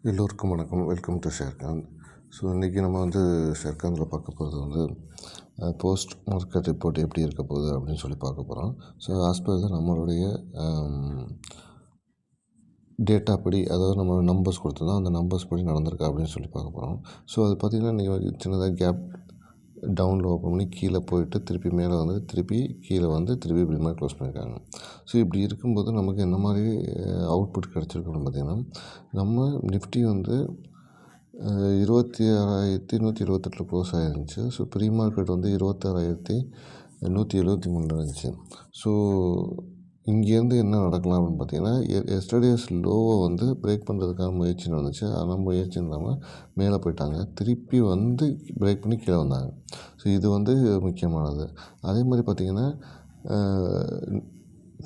எல்லோருக்கும் வணக்கம். Welcome to Sher Khan. So இன்றைக்கி நம்ம ஷேர்கானில் பார்க்க போகிறது போஸ்ட் மார்க்கெட் ரிப்போர்ட் எப்படி இருக்க போகுது அப்படின்னு சொல்லி பார்க்க போகிறோம். ஸோ ஆஸ்பர் தான் நம்மளுடைய டேட்டா படி, அதாவது நம்ம நம்பர்ஸ் கொடுத்துருந்தோம், அந்த நம்பர்ஸ் படி நடந்திருக்கா அப்படின்னு சொல்லி பார்க்க போகிறோம். ஸோ அது பார்த்திங்கன்னா நீங்கள் சின்னதாக கேப் டவுனில் ஓப்பன் பண்ணி கீழே போயிட்டு திருப்பி மேலே திருப்பி கீழே திருப்பி இப்படி மாதிரி க்ளோஸ் பண்ணியிருக்காங்க. ஸோ இப்படி இருக்கும்போது நமக்கு என்ன மாதிரி அவுட்புட் கிடச்சிருக்கணும் பார்த்திங்கன்னா, நம்ம நிஃப்டி 26,128 க்ளோஸ் ஆகிருந்துச்சு. ஸோ ப்ரீ மார்க்கெட் 26,173 இருந்துச்சு. ஸோ இங்கேருந்து என்ன நடக்கலாம் அப்படின்னு பார்த்தீங்கன்னா, எஸ்டர்டேஸ் லோவை பிரேக் பண்ணுறதுக்கான முயற்சி நடந்துச்சு. ஆனால் முயற்சி இல்லாமல் மேலே போயிட்டாங்க. திருப்பி பிரேக் பண்ணி கீழே வந்தாங்க. ஸோ இது முக்கியமானது. அதே மாதிரி பார்த்திங்கன்னா,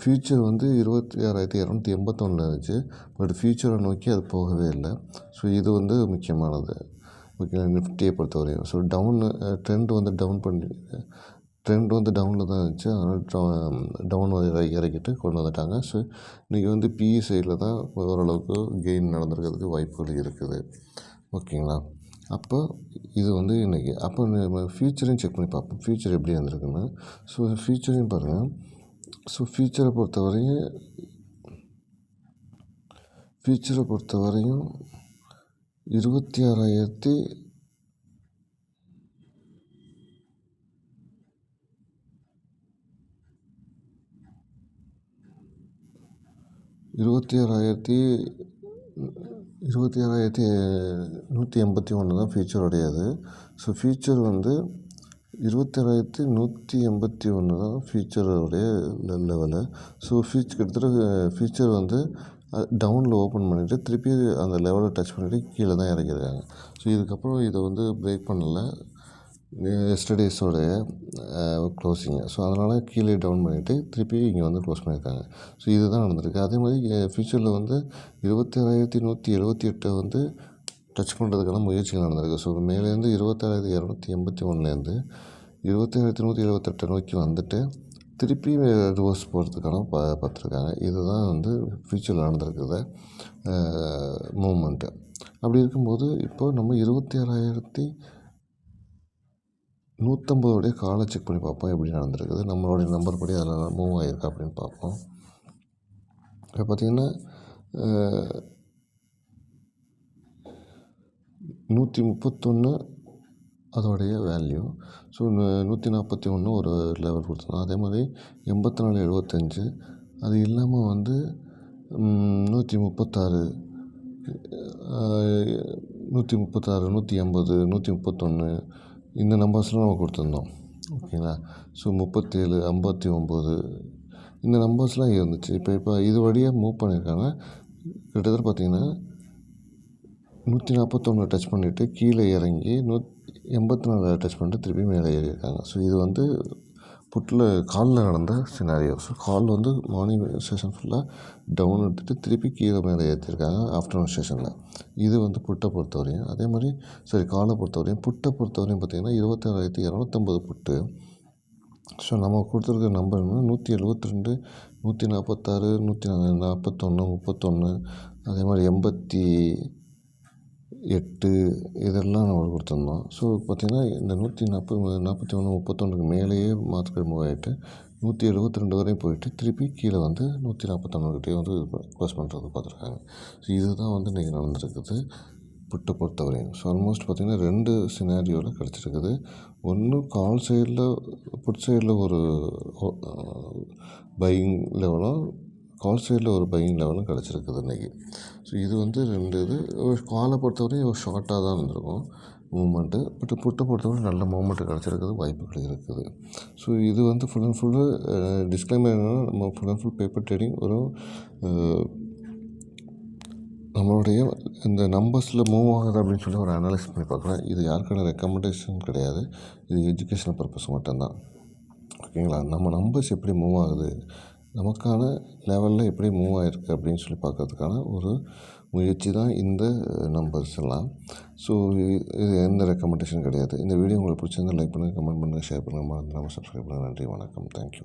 ஃப்யூச்சர் 26,281 இருந்துச்சு. பட் ஃப்யூச்சரை நோக்கி அது போகவே இல்லை. ஸோ இது முக்கியமானது. ஓகே, நிஃப்டியை பொறுத்தவரையும். ஸோ ட்ரெண்ட் டவுனில் தான் இருந்துச்சு. அதனால் டவுன் இறக்கிட்டு கொண்டு வந்துட்டாங்க. ஸோ இன்றைக்கி பிஇ சைடில் தான் ஓரளவுக்கு கெயின் நடந்திருக்கிறதுக்கு வாய்ப்புகள் இருக்குது. ஓகேங்களா? அப்போ இது இன்றைக்கி அப்போ நம்ம ஃப்யூச்சரையும் செக் பண்ணி பார்ப்போம். ஃப்யூச்சர் எப்படி வந்திருக்குன்னு. ஸோ ஃப்யூச்சரையும் பாருங்கள். ஸோ ஃப்யூச்சரை பொறுத்தவரையும் 26,181 தான் ஃப்யூச்சருடையது. ஸோ ஃப்யூச்சர் 26,181 தான் ஃப்யூச்சருடைய லெவலு. ஸோ கிட்டத்தட்ட ஃப்யூச்சர் டவுனில் ஓப்பன் பண்ணிவிட்டு திருப்பி அந்த லெவலை டச் பண்ணிவிட்டு கீழே தான் இறக்கியிருக்காங்க. ஸோ இதுக்கப்புறம் இதை பிரேக் பண்ணலை எஸ்டர்டேஸோடைய க்ளோஸிங்கு. ஸோ அதனால் கீழே டவுன் பண்ணிவிட்டு திருப்பி இங்கே க்ளோஸ் பண்ணியிருக்காங்க. ஸோ இதுதான் நடந்திருக்கு. அதே மாதிரி ஃப்யூச்சரில் 26,178 டச் பண்ணுறதுக்கான முயற்சிகள் நடந்திருக்கு. ஸோ மேலேருந்து 26,281 27,178 நோக்கி வந்துட்டு திருப்பி ரிவர்ஸ் போகிறதுக்கான பார்த்துருக்காங்க. இதுதான் ஃப்யூச்சரில் நடந்திருக்குது மூமெண்ட்டு. அப்படி இருக்கும்போது இப்போது நம்ம 26,150 காலை செக் பண்ணி பார்ப்போம் எப்படி நடந்திருக்குது. நம்மளுடைய நம்பர் படி அதில் மூவ் ஆகிருக்கா அப்படின்னு பார்ப்போம். இப்போ பார்த்திங்கன்னா 131 அதோடைய வேல்யூ. ஸோ 141 ஒரு லெவல் கொடுத்துருந்தோம். அதே மாதிரி 84,75 அது இல்லாமல் 136 180 131 இந்த நம்பர்ஸ்லாம் நம்ம கொடுத்துருந்தோம். ஓகேங்களா? ஸோ 37 59 இந்த நம்பர்ஸ்லாம் இருந்துச்சு. இப்போ இது வழியாக மூவ் பண்ணியிருக்காங்க. கிட்டத்தட்ட பார்த்திங்கன்னா 141 டச் பண்ணிவிட்டு கீழே இறங்கி 84 டச் பண்ணிட்டு திருப்பி மேலே ஏறியிருக்காங்க. ஸோ இது புட்டில் காலில் நடந்த சினாரியோ. ஸோ கால் மார்னிங் செஷன் ஃபுல்லாக டவுன் எடுத்துகிட்டு திருப்பி கீழே மேலே ஏற்றிருக்காங்க ஆஃப்டர்நூன் செஷனில். இது புட்டை பொறுத்தவரையும். அதே மாதிரி காலை பொறுத்தவரையும். புட்டை பொறுத்தவரையும் பார்த்திங்கன்னா 26,250 புட்டு. ஸோ நம்ம கொடுத்துருக்க நம்பர் 172 146 141 31 அதே மாதிரி 88 இதெல்லாம் நம்ம கொடுத்துருந்தோம். ஸோ பார்த்திங்கன்னா இந்த 141 31க்கு மேலேயே மார்க்கெட் மூவ் ஆகிட்டு 172 வரையும் போயிட்டு திருப்பி கீழே 141கிட்டே க்ளோஸ் பண்ணுறது பார்த்துருக்காங்க. ஸோ இதுதான் இன்றைக்கி நடந்திருக்குது புட்டை பொறுத்தவரையும். ஸோ ஆல்மோஸ்ட் பார்த்திங்கன்னா 2 சினாரியோவில் கிடச்சிருக்குது. ஒன்று கால் சைடில் புட் சைடில் ஒரு பையிங் லெவலும் கால் சைடில் ஒரு பையிங் லெவலும் கிடச்சிருக்குது இன்றைக்கி. ஸோ இது 2 இது காலை பொறுத்தவரையும் ஒரு ஷார்ட்டாக தான் இருந்திருக்கும் மூமெண்ட்டு. பட் புட்டை பொறுத்தவரை நல்ல மூமெண்ட்டு கிடச்சிருக்குது, வாய்ப்புகள் இருக்குது. ஸோ இது ஃபுல் அண்ட் ஃபுல்லு டிஸ்க்ளைமர் என்னென்னா, நம்ம full and full paper trading ஒரு நம்மளுடைய இந்த நம்பர்ஸில் மூவ் ஆகுது அப்படின்னு சொல்லி ஒரு அனலைஸ் பண்ணி பார்க்குறேன். இது யாருக்கான ரெக்கமெண்டேஷன் கிடையாது. இது எஜுகேஷனல் பர்பஸ் மட்டும்தான். ஓகேங்களா? நம்ம நம்பர்ஸ் எப்படி மூவ் ஆகுது, நமக்கான லெவலில் எப்படி மூவ் ஆகிருக்கு அப்படின்னு சொல்லி பார்க்கறதுக்கான ஒரு முயற்சி தான் இந்த நம்பர்ஸ் எல்லாம். ஸோ இது எந்த ரெக்கமெண்டேஷன் கிடையாது. இந்த வீடியோ உங்களுக்கு பிடிச்சிருந்தால் லைக் பண்ணுங்கள், கமெண்ட் பண்ணுங்கள், ஷேர் பண்ணுங்கள், மறந்துடாமல் சப்ஸ்கிரைப் பண்ணுங்கள். நன்றி, வணக்கம், தேங்க்யூ.